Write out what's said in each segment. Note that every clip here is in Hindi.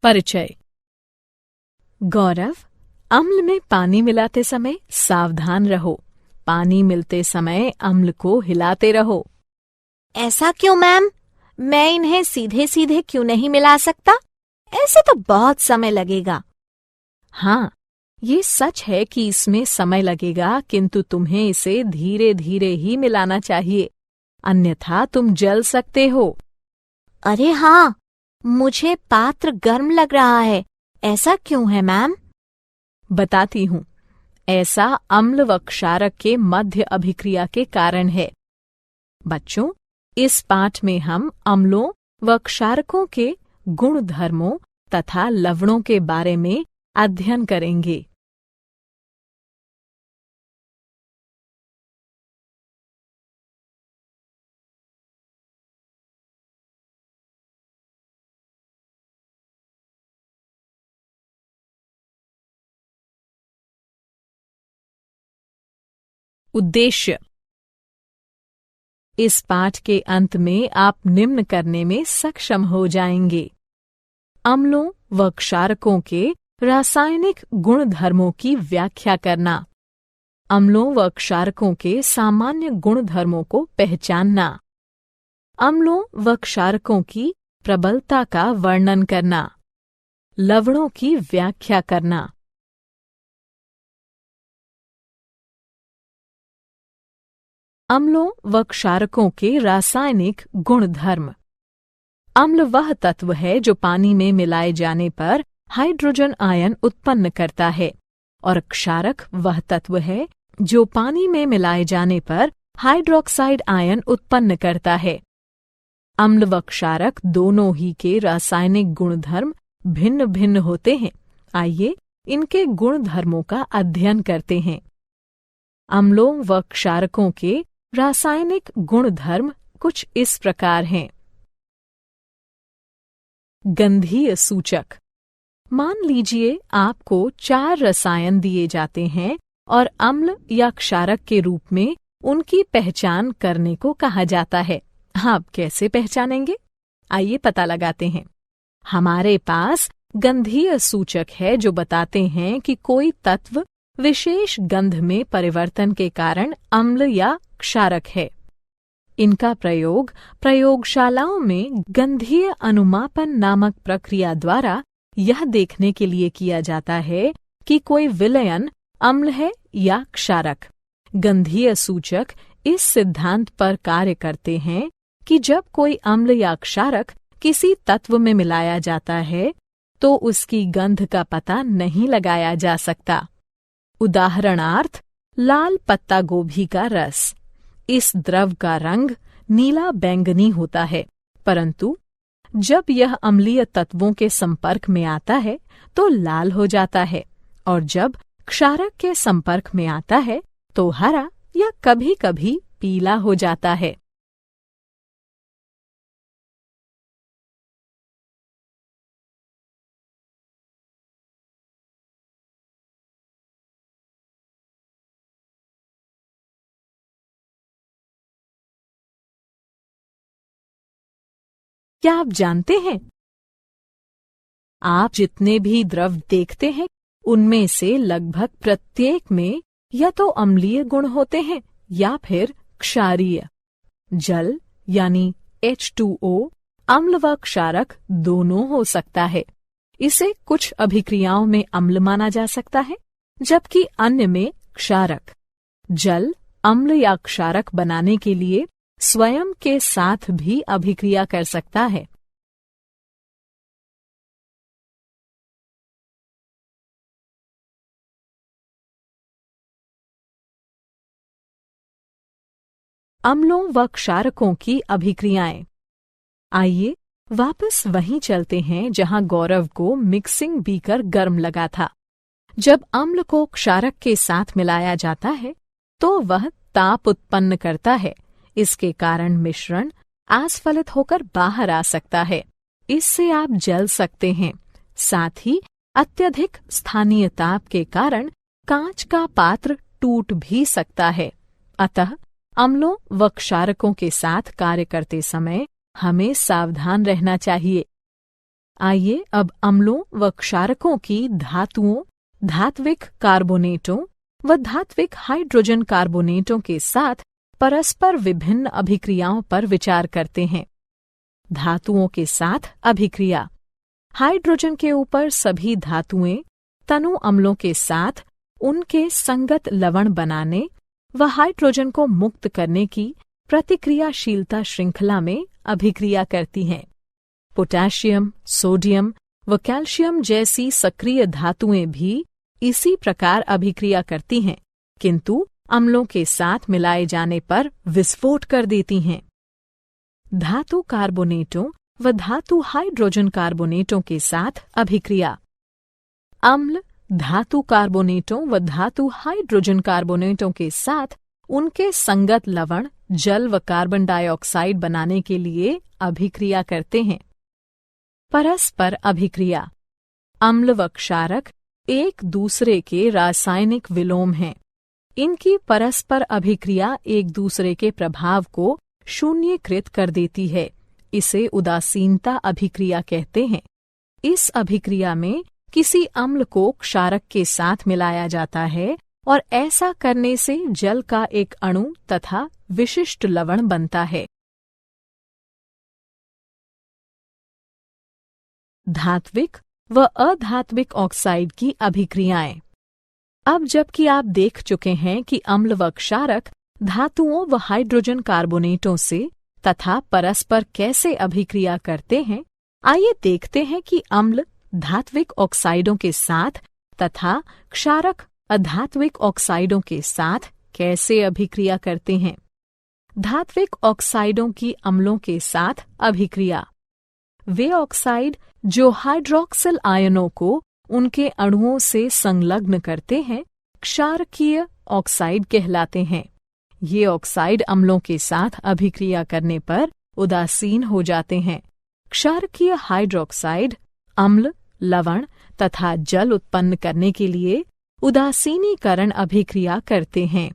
परिचय। गौरव, अम्ल में पानी मिलाते समय सावधान रहो। पानी मिलते समय अम्ल को हिलाते रहो। ऐसा क्यों मैम? मैं इन्हें सीधे सीधे क्यों नहीं मिला सकता? ऐसे तो बहुत समय लगेगा। हाँ, ये सच है कि इसमें समय लगेगा, किंतु तुम्हें इसे धीरे धीरे ही मिलाना चाहिए, अन्यथा तुम जल सकते हो। अरे हाँ, मुझे पात्र गर्म लग रहा है। ऐसा क्यों है मैम? बताती हूँ। ऐसा अम्ल व क्षारक के मध्य अभिक्रिया के कारण है। बच्चों, इस पाठ में हम अम्लों व क्षारकों के गुण धर्मों तथा लवणों के बारे में अध्ययन करेंगे। उद्देश्य। इस पाठ के अंत में आप निम्न करने में सक्षम हो जाएंगे। अम्लों व क्षारकों के रासायनिक गुण धर्मों की व्याख्या करना। अम्लों व क्षारकों के सामान्य गुण धर्मों को पहचानना। अम्लों व क्षारकों की प्रबलता का वर्णन करना। लवणों की व्याख्या करना। अम्लों व क्षारकों के रासायनिक गुणधर्म। अम्ल वह तत्व है जो पानी में मिलाए जाने पर हाइड्रोजन आयन उत्पन्न करता है, और क्षारक वह तत्व है जो पानी में मिलाए जाने पर हाइड्रोक्साइड आयन उत्पन्न करता है। अम्ल व क्षारक दोनों ही के रासायनिक गुणधर्म भिन्न भिन्न होते हैं। आइए इनके गुणधर्मों का अध्ययन करते हैं। अम्लों व क्षारकों के रासायनिक गुणधर्म कुछ इस प्रकार हैं। गंधीय सूचक। मान लीजिए आपको 4 रसायन दिए जाते हैं और अम्ल या क्षारक के रूप में उनकी पहचान करने को कहा जाता है। आप कैसे पहचानेंगे? आइए पता लगाते हैं। हमारे पास गंधीय सूचक है जो बताते हैं कि कोई तत्व विशेष गंध में परिवर्तन के कारण अम्ल या क्षारक है। इनका प्रयोग प्रयोगशालाओं में गंधीय अनुमापन नामक प्रक्रिया द्वारा यह देखने के लिए किया जाता है कि कोई विलयन अम्ल है या क्षारक। गंधीय सूचक इस सिद्धांत पर कार्य करते हैं कि जब कोई अम्ल या क्षारक किसी तत्व में मिलाया जाता है तो उसकी गंध का पता नहीं लगाया जा सकता। उदाहरणार्थ, लाल पत्ता गोभी का रस। इस द्रव का रंग नीला बैंगनी होता है, परंतु जब यह अम्लीय तत्वों के संपर्क में आता है तो लाल हो जाता है, और जब क्षारक के संपर्क में आता है तो हरा या कभी कभी पीला हो जाता है। क्या आप जानते हैं, आप जितने भी द्रव देखते हैं उनमें से लगभग प्रत्येक में या तो अम्लीय गुण होते हैं या फिर क्षारीय। जल यानी H2O अम्ल व क्षारक दोनों हो सकता है। इसे कुछ अभिक्रियाओं में अम्ल माना जा सकता है, जबकि अन्य में क्षारक। जल अम्ल या क्षारक बनाने के लिए स्वयं के साथ भी अभिक्रिया कर सकता है। अम्लों व क्षारकों की अभिक्रियाएं। आइए वापस वहीं चलते हैं जहां गौरव को मिक्सिंग बीकर गर्म लगा था। जब अम्ल को क्षारक के साथ मिलाया जाता है तो वह ताप उत्पन्न करता है। इसके कारण मिश्रण आस्फलित होकर बाहर आ सकता है। इससे आप जल सकते हैं। साथ ही अत्यधिक स्थानीय ताप के कारण कांच का पात्र टूट भी सकता है। अतः अम्लों व क्षारकों के साथ कार्य करते समय हमें सावधान रहना चाहिए। आइए अब अम्लों व क्षारकों की धातुओं, धात्विक कार्बोनेटों व धात्विक हाइड्रोजन कार्बोनेटों के साथ परस्पर विभिन्न अभिक्रियाओं पर विचार करते हैं। धातुओं के साथ अभिक्रिया। हाइड्रोजन के ऊपर सभी धातुएं तनु अम्लों के साथ उनके संगत लवण बनाने व हाइड्रोजन को मुक्त करने की प्रतिक्रियाशीलता श्रृंखला में अभिक्रिया करती हैं। पोटेशियम, सोडियम व कैल्शियम जैसी सक्रिय धातुएं भी इसी प्रकार अभिक्रिया करती हैं, किंतु अम्लों के साथ मिलाए जाने पर विस्फोट कर देती हैं। धातु कार्बोनेटों व धातु हाइड्रोजन कार्बोनेटों के साथ अभिक्रिया। अम्ल धातु कार्बोनेटों व धातु हाइड्रोजन कार्बोनेटों के साथ उनके संगत लवण, जल व कार्बन डाइऑक्साइड बनाने के लिए अभिक्रिया करते हैं। परस्पर अभिक्रिया। अम्ल व क्षारक एक दूसरे के रासायनिक विलोम हैं। इनकी परस्पर अभिक्रिया एक दूसरे के प्रभाव को शून्यकृत कर देती है। इसे उदासीनता अभिक्रिया कहते हैं। इस अभिक्रिया में किसी अम्ल को क्षारक के साथ मिलाया जाता है और ऐसा करने से जल का एक अणु तथा विशिष्ट लवण बनता है। धात्विक व अधात्विक ऑक्साइड की अभिक्रियाएं। अब जबकि आप देख चुके हैं कि अम्ल व क्षारक धातुओं व हाइड्रोजन कार्बोनेटों से तथा परस्पर कैसे अभिक्रिया करते हैं, आइए देखते हैं कि अम्ल धात्विक ऑक्साइडों के साथ तथा क्षारक अधात्विक ऑक्साइडों के साथ कैसे अभिक्रिया करते हैं। धात्विक ऑक्साइडों की अम्लों के साथ अभिक्रिया। वे ऑक्साइड जो हाइड्रोक्सिल आयनों को उनके अणुओं से संलग्न करते हैं, क्षारकीय ऑक्साइड कहलाते हैं। ये ऑक्साइड अम्लों के साथ अभिक्रिया करने पर उदासीन हो जाते हैं। क्षारकीय हाइड्रोक्साइड अम्ल, लवण तथा जल उत्पन्न करने के लिए उदासीनीकरण अभिक्रिया करते हैं।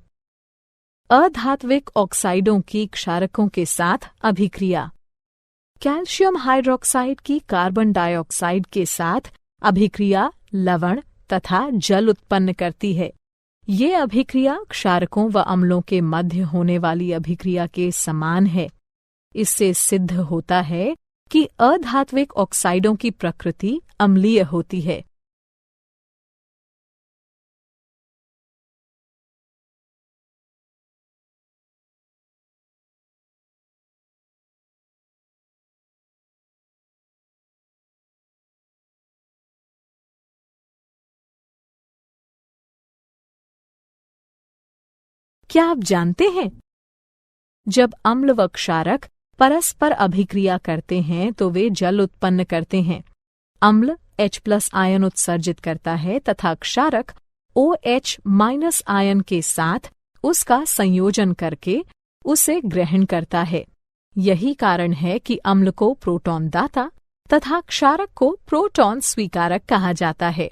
अधात्विक ऑक्साइडों की क्षारकों के साथ अभिक्रिया। कैल्शियम हाइड्रोक्साइड की कार्बन डाइऑक्साइड के साथ अभिक्रिया लवण तथा जल उत्पन्न करती है। ये अभिक्रिया क्षारकों व अम्लों के मध्य होने वाली अभिक्रिया के समान है। इससे सिद्ध होता है कि अधात्विक ऑक्साइडों की प्रकृति अम्लीय होती है। क्या आप जानते हैं, जब अम्ल व क्षारक परस्पर अभिक्रिया करते हैं तो वे जल उत्पन्न करते हैं। अम्ल H+ आयन उत्सर्जित करता है तथा क्षारक OH- आयन के साथ उसका संयोजन करके उसे ग्रहण करता है। यही कारण है कि अम्ल को प्रोटॉन दाता तथा क्षारक को प्रोटॉन स्वीकारक कहा जाता है।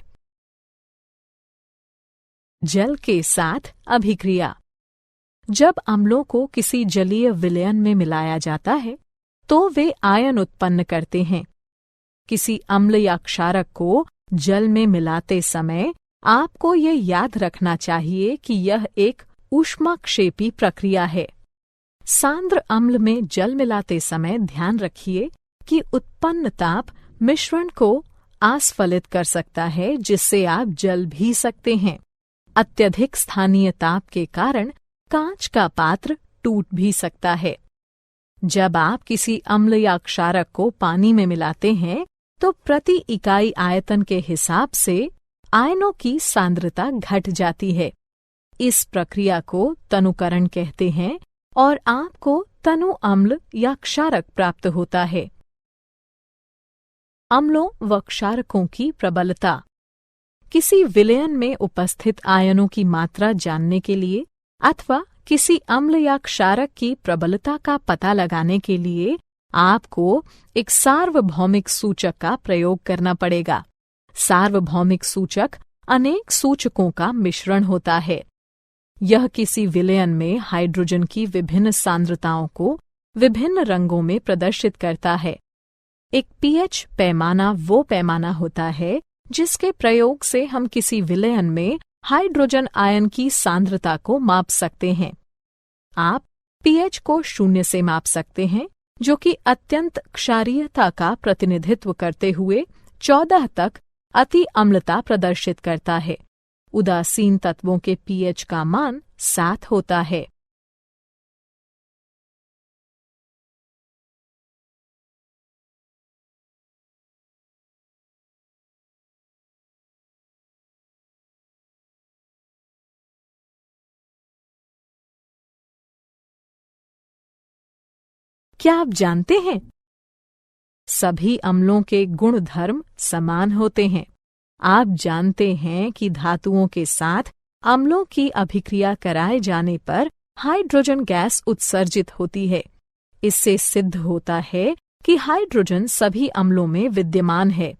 जल के साथ अभिक्रिया। जब अम्लों को किसी जलीय विलयन में मिलाया जाता है तो वे आयन उत्पन्न करते हैं। किसी अम्ल या क्षारक को जल में मिलाते समय आपको ये याद रखना चाहिए कि यह एक ऊष्माक्षेपी प्रक्रिया है। सांद्र अम्ल में जल मिलाते समय ध्यान रखिए कि उत्पन्न ताप मिश्रण को आस्फलित कर सकता है, जिससे आप जल भी सकते हैं। अत्यधिक स्थानीय ताप के कारण कांच का पात्र टूट भी सकता है। जब आप किसी अम्ल या क्षारक को पानी में मिलाते हैं तो प्रति इकाई आयतन के हिसाब से आयनों की सांद्रता घट जाती है। इस प्रक्रिया को तनुकरण कहते हैं और आपको तनु अम्ल या क्षारक प्राप्त होता है। अम्लों व क्षारकों की प्रबलता। किसी विलयन में उपस्थित आयनों की मात्रा जानने के लिए अथवा किसी अम्ल या क्षारक की प्रबलता का पता लगाने के लिए आपको एक सार्वभौमिक सूचक का प्रयोग करना पड़ेगा। सार्वभौमिक सूचक अनेक सूचकों का मिश्रण होता है। यह किसी विलयन में हाइड्रोजन की विभिन्न सांद्रताओं को विभिन्न रंगों में प्रदर्शित करता है। एक पीएच पैमाना वो पैमाना होता है जिसके प्रयोग से हम किसी विलयन में हाइड्रोजन आयन की सांद्रता को माप सकते हैं। आप पीएच को 0 से माप सकते हैं, जो कि अत्यंत क्षारीयता का प्रतिनिधित्व करते हुए 14 तक अति अम्लता प्रदर्शित करता है। उदासीन तत्वों के पीएच का मान 7 होता है। क्या आप जानते हैं, सभी अम्लों के गुण धर्म समान होते हैं। आप जानते हैं कि धातुओं के साथ अम्लों की अभिक्रिया कराए जाने पर हाइड्रोजन गैस उत्सर्जित होती है। इससे सिद्ध होता है कि हाइड्रोजन सभी अम्लों में विद्यमान है।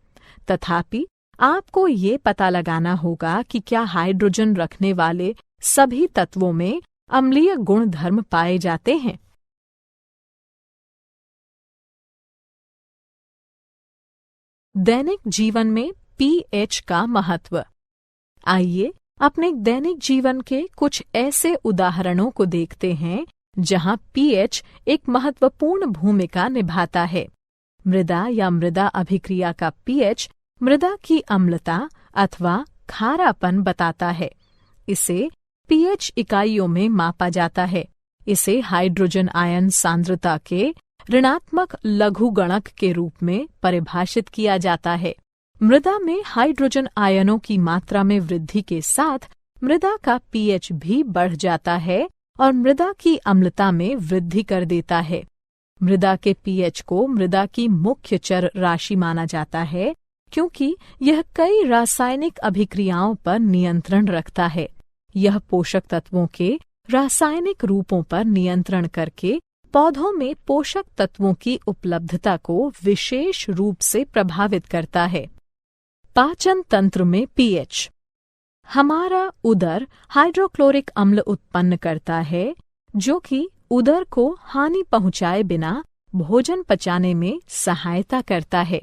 तथापि आपको ये पता लगाना होगा कि क्या हाइड्रोजन रखने वाले सभी तत्वों में अम्लीय गुण धर्म पाए जाते हैं। दैनिक जीवन में पीएच का महत्व। आइए अपने दैनिक जीवन के कुछ ऐसे उदाहरणों को देखते हैं जहां पीएच एक महत्वपूर्ण भूमिका निभाता है। मृदा या मृदा अभिक्रिया का पीएच मृदा की अम्लता अथवा खारापन बताता है। इसे पीएच इकाइयों में मापा जाता है। इसे हाइड्रोजन आयन सांद्रता के ऋणात्मक लघुगणक के रूप में परिभाषित किया जाता है। मृदा में हाइड्रोजन आयनों की मात्रा में वृद्धि के साथ मृदा का पीएच भी बढ़ जाता है और मृदा की अम्लता में वृद्धि कर देता है। मृदा के पीएच को मृदा की मुख्य चर राशि माना जाता है, क्योंकि यह कई रासायनिक अभिक्रियाओं पर नियंत्रण रखता है। यह पोषक तत्वों के रासायनिक रूपों पर नियंत्रण करके पौधों में पोषक तत्वों की उपलब्धता को विशेष रूप से प्रभावित करता है। पाचन तंत्र में पीएच। हमारा उदर हाइड्रोक्लोरिक अम्ल उत्पन्न करता है, जो कि उदर को हानि पहुंचाए बिना भोजन पचाने में सहायता करता है।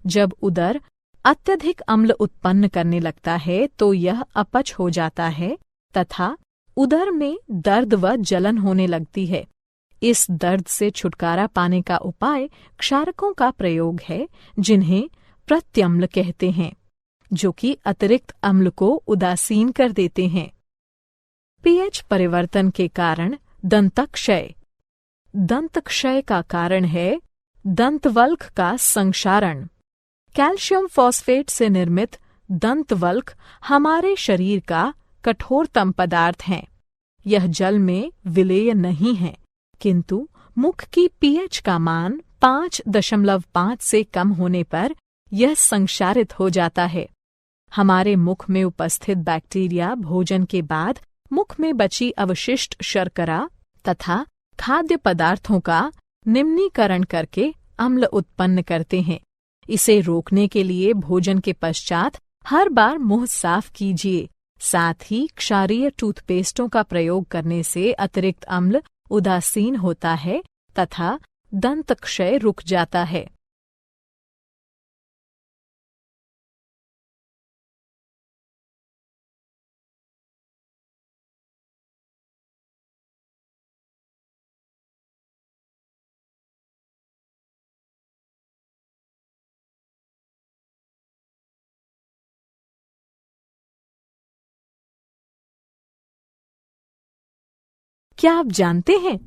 जब उदर अत्यधिक अम्ल उत्पन्न करने लगता है तो यह अपच हो जाता है तथा उदर में दर्द व जलन होने लगती है। इस दर्द से छुटकारा पाने का उपाय क्षारकों का प्रयोग है, जिन्हें प्रत्यम्ल कहते हैं, जो कि अतिरिक्त अम्ल को उदासीन कर देते हैं। पीएच परिवर्तन के कारण दंतक्षय। दंतक्षय का कारण है दंतवल्क का संक्षारण। कैल्शियम फॉस्फेट से निर्मित दंतवल्क हमारे शरीर का कठोरतम पदार्थ है। यह जल में विलेय नहीं है, किंतु मुख की पीएच का मान 5.5 से कम होने पर यह संक्षारित हो जाता है। हमारे मुख में उपस्थित बैक्टीरिया भोजन के बाद मुख में बची अवशिष्ट शर्करा तथा खाद्य पदार्थों का निम्नीकरण करके अम्ल उत्पन्न करते हैं। इसे रोकने के लिए भोजन के पश्चात हर बार मुंह साफ कीजिए। साथ ही क्षारीय टूथपेस्टों का प्रयोग करने से अतिरिक्त अम्ल उदासीन होता है तथा दंत क्षय रुक जाता है। क्या आप जानते हैं,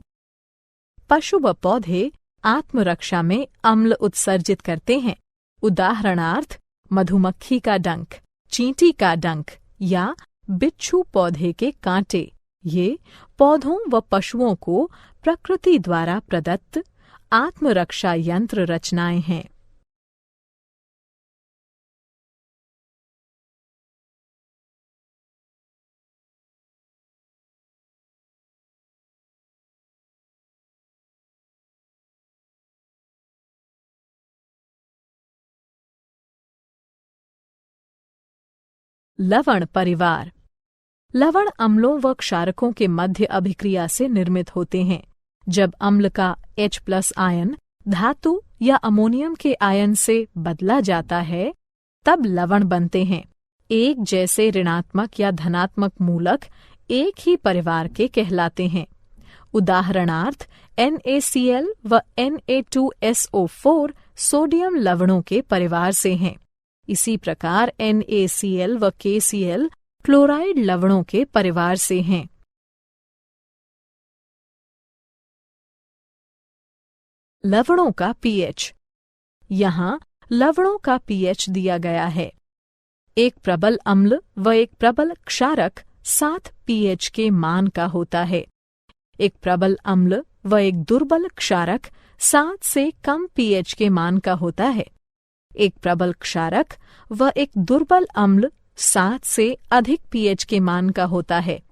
पशु व पौधे आत्मरक्षा में अम्ल उत्सर्जित करते हैं। उदाहरणार्थ मधुमक्खी का डंक, चींटी का डंक या बिच्छू पौधे के कांटे। ये पौधों व पशुओं को प्रकृति द्वारा प्रदत्त आत्मरक्षा यंत्र रचनाएं हैं। लवण परिवार। लवण अम्लों व क्षारकों के मध्य अभिक्रिया से निर्मित होते हैं। जब अम्ल का H+ आयन धातु या अमोनियम के आयन से बदला जाता है, तब लवण बनते हैं। एक जैसे ऋणात्मक या धनात्मक मूलक एक ही परिवार के कहलाते हैं। उदाहरणार्थ NaCl व Na2SO4 सोडियम लवणों के परिवार से हैं। इसी प्रकार NaCl व KCl क्लोराइड लवणों के परिवार से हैं। लवणों का pH। यहाँ लवणों का pH दिया गया है। एक प्रबल अम्ल व एक प्रबल क्षारक 7 pH के मान का होता है। एक प्रबल अम्ल व एक दुर्बल क्षारक 7 से कम pH के मान का होता है। एक प्रबल क्षारक व एक दुर्बल अम्ल 7 से अधिक pH के मान का होता है।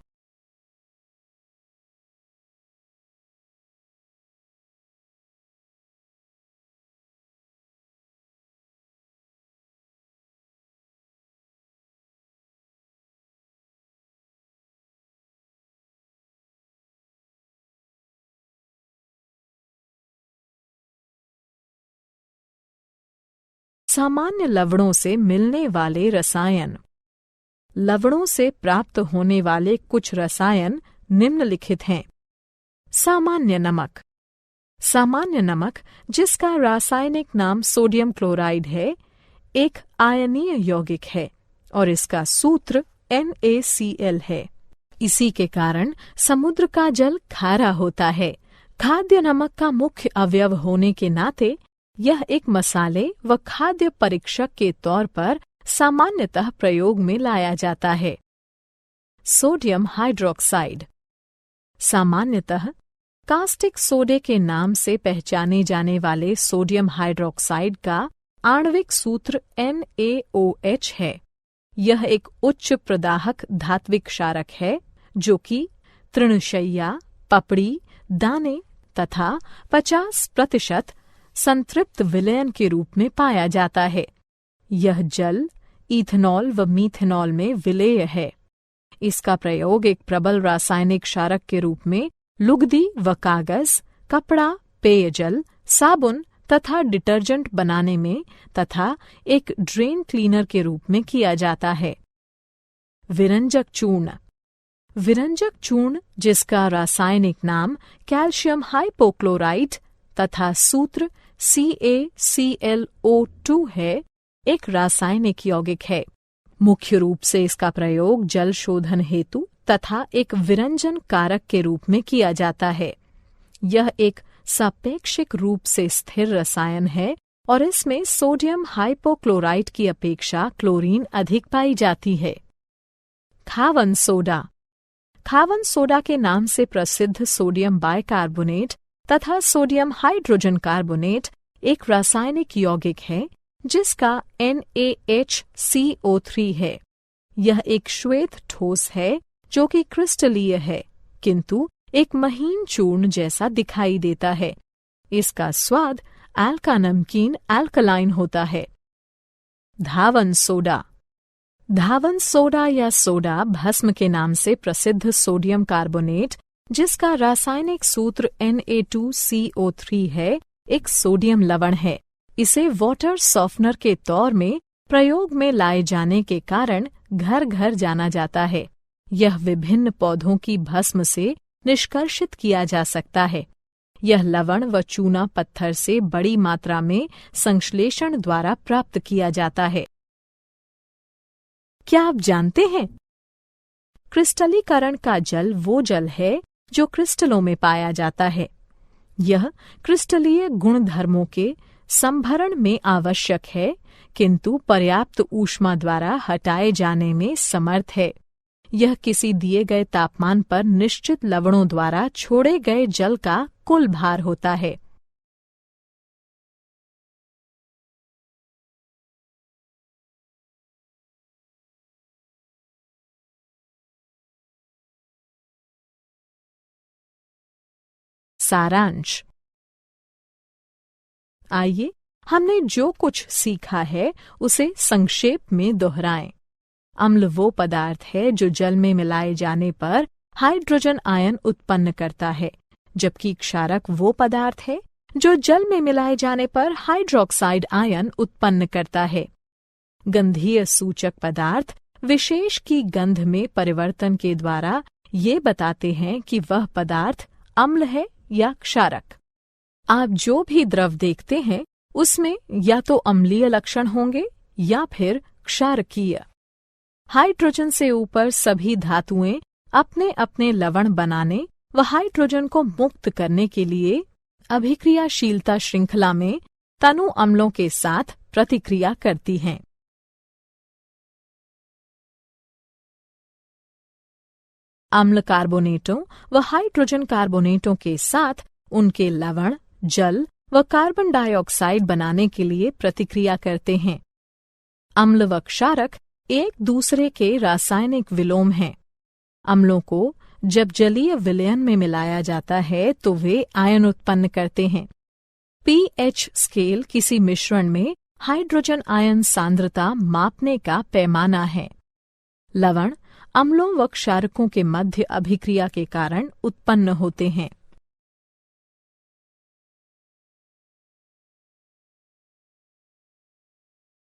सामान्य लवणों से मिलने वाले रसायन। लवणों से प्राप्त होने वाले कुछ रसायन निम्नलिखित हैं। सामान्य नमक। सामान्य नमक, जिसका रासायनिक नाम सोडियम क्लोराइड है, एक आयनीय यौगिक है और इसका सूत्र NaCl है। इसी के कारण समुद्र का जल खारा होता है। खाद्य नमक का मुख्य अवयव होने के नाते यह एक मसाले व खाद्य परीक्षक के तौर पर सामान्यतः प्रयोग में लाया जाता है। Sodium hydroxide. सामान्यतः कास्टिक सोडे के नाम से पहचाने जाने वाले सोडियम हाइड्रोक्साइड का आणविक सूत्र NaOH है। यह एक उच्च प्रदाहक धात्विक क्षारक है जो कि तृणशय्या, पपड़ी, दाने तथा 50% संतृप्त विलयन के रूप में पाया जाता है। यह जल, इथेनॉल व मीथेनॉल में विलेय है। इसका प्रयोग एक प्रबल रासायनिक क्षारक के रूप में लुगदी व कागज, कपड़ा, पेयजल, साबुन तथा डिटर्जेंट बनाने में तथा एक ड्रेन क्लीनर के रूप में किया जाता है। विरंजक चूर्ण। विरंजक चूर्ण, जिसका रासायनिक नाम कैल्शियम हाइपोक्लोराइट तथा सूत्र CaClO2 है, एक रासायनिक यौगिक है। मुख्य रूप से इसका प्रयोग जल शोधन हेतु तथा एक विरंजन कारक के रूप में किया जाता है। यह एक सापेक्षिक रूप से स्थिर रसायन है और इसमें सोडियम हाइपोक्लोराइट की अपेक्षा क्लोरीन अधिक पाई जाती है। खावन सोडा। खावन सोडा के नाम से प्रसिद्ध सोडियम बाइकार्बोनेट तथा सोडियम हाइड्रोजन कार्बोनेट एक रासायनिक यौगिक है जिसका NaHCO3 है। यह एक श्वेत ठोस है जो कि क्रिस्टलीय है, किंतु एक महीन चूर्ण जैसा दिखाई देता है। इसका स्वाद एल्का नमकीन एल्कलाइन होता है। धावन सोडा। धावन सोडा या सोडा भस्म के नाम से प्रसिद्ध सोडियम कार्बोनेट, जिसका रासायनिक सूत्र Na2CO3 है, एक सोडियम लवण है। इसे वाटर सॉफ्टनर के तौर में प्रयोग में लाए जाने के कारण घर घर जाना जाता है। यह विभिन्न पौधों की भस्म से निष्कर्षित किया जा सकता है। यह लवण व चूना पत्थर से बड़ी मात्रा में संश्लेषण द्वारा प्राप्त किया जाता है। क्या आप जानते हैं? क्रिस्टलीकरण का जल वो जल है जो क्रिस्टलों में पाया जाता है। यह क्रिस्टलीय गुणधर्मों के संभरण में आवश्यक है, किंतु पर्याप्त ऊष्मा द्वारा हटाए जाने में समर्थ है। यह किसी दिए गए तापमान पर निश्चित लवणों द्वारा छोड़े गए जल का कुल भार होता है। सारांश। आइए हमने जो कुछ सीखा है उसे संक्षेप में दोहराएं। अम्ल वो पदार्थ है जो जल में मिलाए जाने पर हाइड्रोजन आयन उत्पन्न करता है, जबकि क्षारक वो पदार्थ है जो जल में मिलाए जाने पर हाइड्रोक्साइड आयन उत्पन्न करता है। गंधीय सूचक पदार्थ विशेष की गंध में परिवर्तन के द्वारा ये बताते हैं कि वह पदार्थ अम्ल है या क्षारक। आप जो भी द्रव देखते हैं उसमें या तो अम्लीय लक्षण होंगे या फिर क्षारकीय। हाइड्रोजन से ऊपर सभी धातुएं अपने अपने लवण बनाने व हाइड्रोजन को मुक्त करने के लिए अभिक्रियाशीलता श्रृंखला में तनु अम्लों के साथ प्रतिक्रिया करती हैं। अम्ल कार्बोनेटों व हाइड्रोजन कार्बोनेटों के साथ उनके लवण, जल व कार्बन डाइऑक्साइड बनाने के लिए प्रतिक्रिया करते हैं। अम्ल व क्षारक एक दूसरे के रासायनिक विलोम हैं। अम्लों को जब जलीय विलयन में मिलाया जाता है तो वे आयन उत्पन्न करते हैं। पीएच स्केल किसी मिश्रण में हाइड्रोजन आयन सांद्रता मापने का पैमाना है। लवण अम्लों व क्षारकों के मध्य अभिक्रिया के कारण उत्पन्न होते हैं।